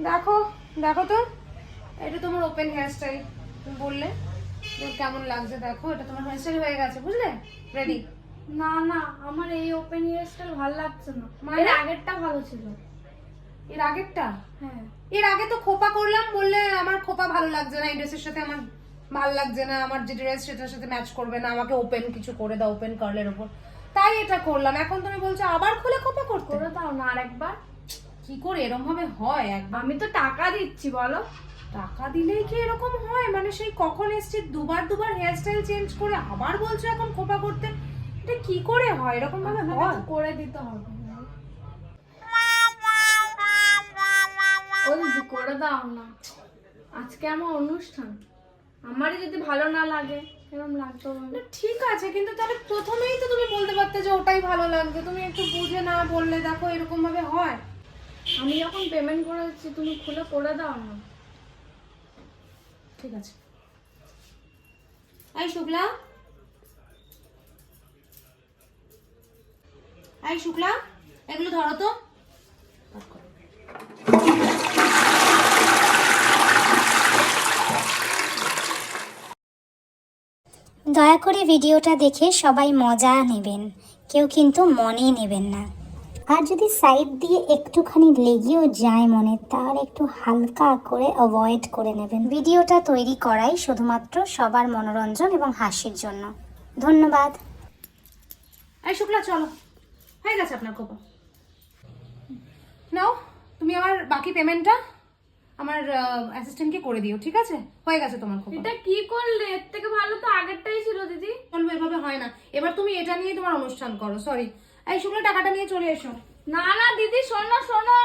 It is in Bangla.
দেখো দেখো তো, এটা তোমার ওপেন হেয়ার স্টাইল। তুমি বললে কেমন লাগছে, দেখো এটা তোমার হেয়ার স্টাইল হয়ে গেছে, বুঝলে? রেডি? না না, আমার এই ওপেন হেয়ার স্টাইল ভালো লাগছে না, মানে? এর আগেরটা ভালো ছিল। এর আগেরটা? হ্যাঁ। এর আগে তো খোপা করলাম, বললে আমার খোপা ভালো লাগছে না, এই ড্রেসের সাথে আমার ভালো লাগছে না, আমার যে ড্রেস সেটার সাথে ম্যাচ করবে না, আমাকে ওপেন কিছু করে দাও, ওপেন কার্লের উপর, তাই এটা করলাম। এখন তুমি বলছো আবার খুলে খোপা করতে? করে দাও না আরেকবার। কি করে এরকম ভাবে হয়? একবার আমি তো টাকা দিচ্ছি, বলো। টাকা দিলেই কি এরকম হয়? মানে সেই কখন এসছি, দুবার দুবার হেয়ার স্টাইল চেঞ্জ করে আবার বলছো এখন খোপা করতে, এটা কি করে হয়? এরকম ভাবে হয়? করে দিতে হবে। ও দিদি, করে দাও না, আজকে আমার অনুষ্ঠান, আমারই যদি ভালো না লাগে এরকম লাগতো। না, ঠিক আছে, কিন্তু তাহলে প্রথমেই তো তুমি বলতে পারতে যে ওটাই ভালো লাগবে, তুমি একটু বুঝে না বললে। দেখো এরকম ভাবে হয়? আমি যখন পেমেন্ট করে দিচ্ছি তুমি খুলে করে দাও না। ঠিক আছে। আই শুক্লা, আই শুক্লা, এগুলো ধরো তো। দয়া করে ভিডিওটা দেখে সবাই মজা নেবেন, কেউ কিন্তু মনে নেবেন না। আর যদি সাইড দিয়ে একটুখানি লেগেও যায় মনে, তাহলে একটু হালকা করে অ্যাভয়েড করে নেবেন। ভিডিওটা তৈরি করাই শুধুমাত্র সবার মনোরঞ্জন এবং হাসির জন্য। ধন্যবাদ। আই শুক্লা, চলো, হয়ে গেছে আপনার খোপা। নাও, তুমি আমার বাকি পেমেন্টটা আমার অ্যাসিস্ট্যান্টকে করে দিও, ঠিক আছে? হয়ে গেছে তোমার খোপা। এটা কি করলে? এর থেকে ভালো তো আগেরটাই ছিল দিদি। চলবে, এভাবে হয় না। এবার তুমি এটা নিয়ে তোমার অনুষ্ঠান করো। সরি, এই শুক্লা, টাকাটা নিয়ে চলে এসো। না না দিদি, শোনো শোনো।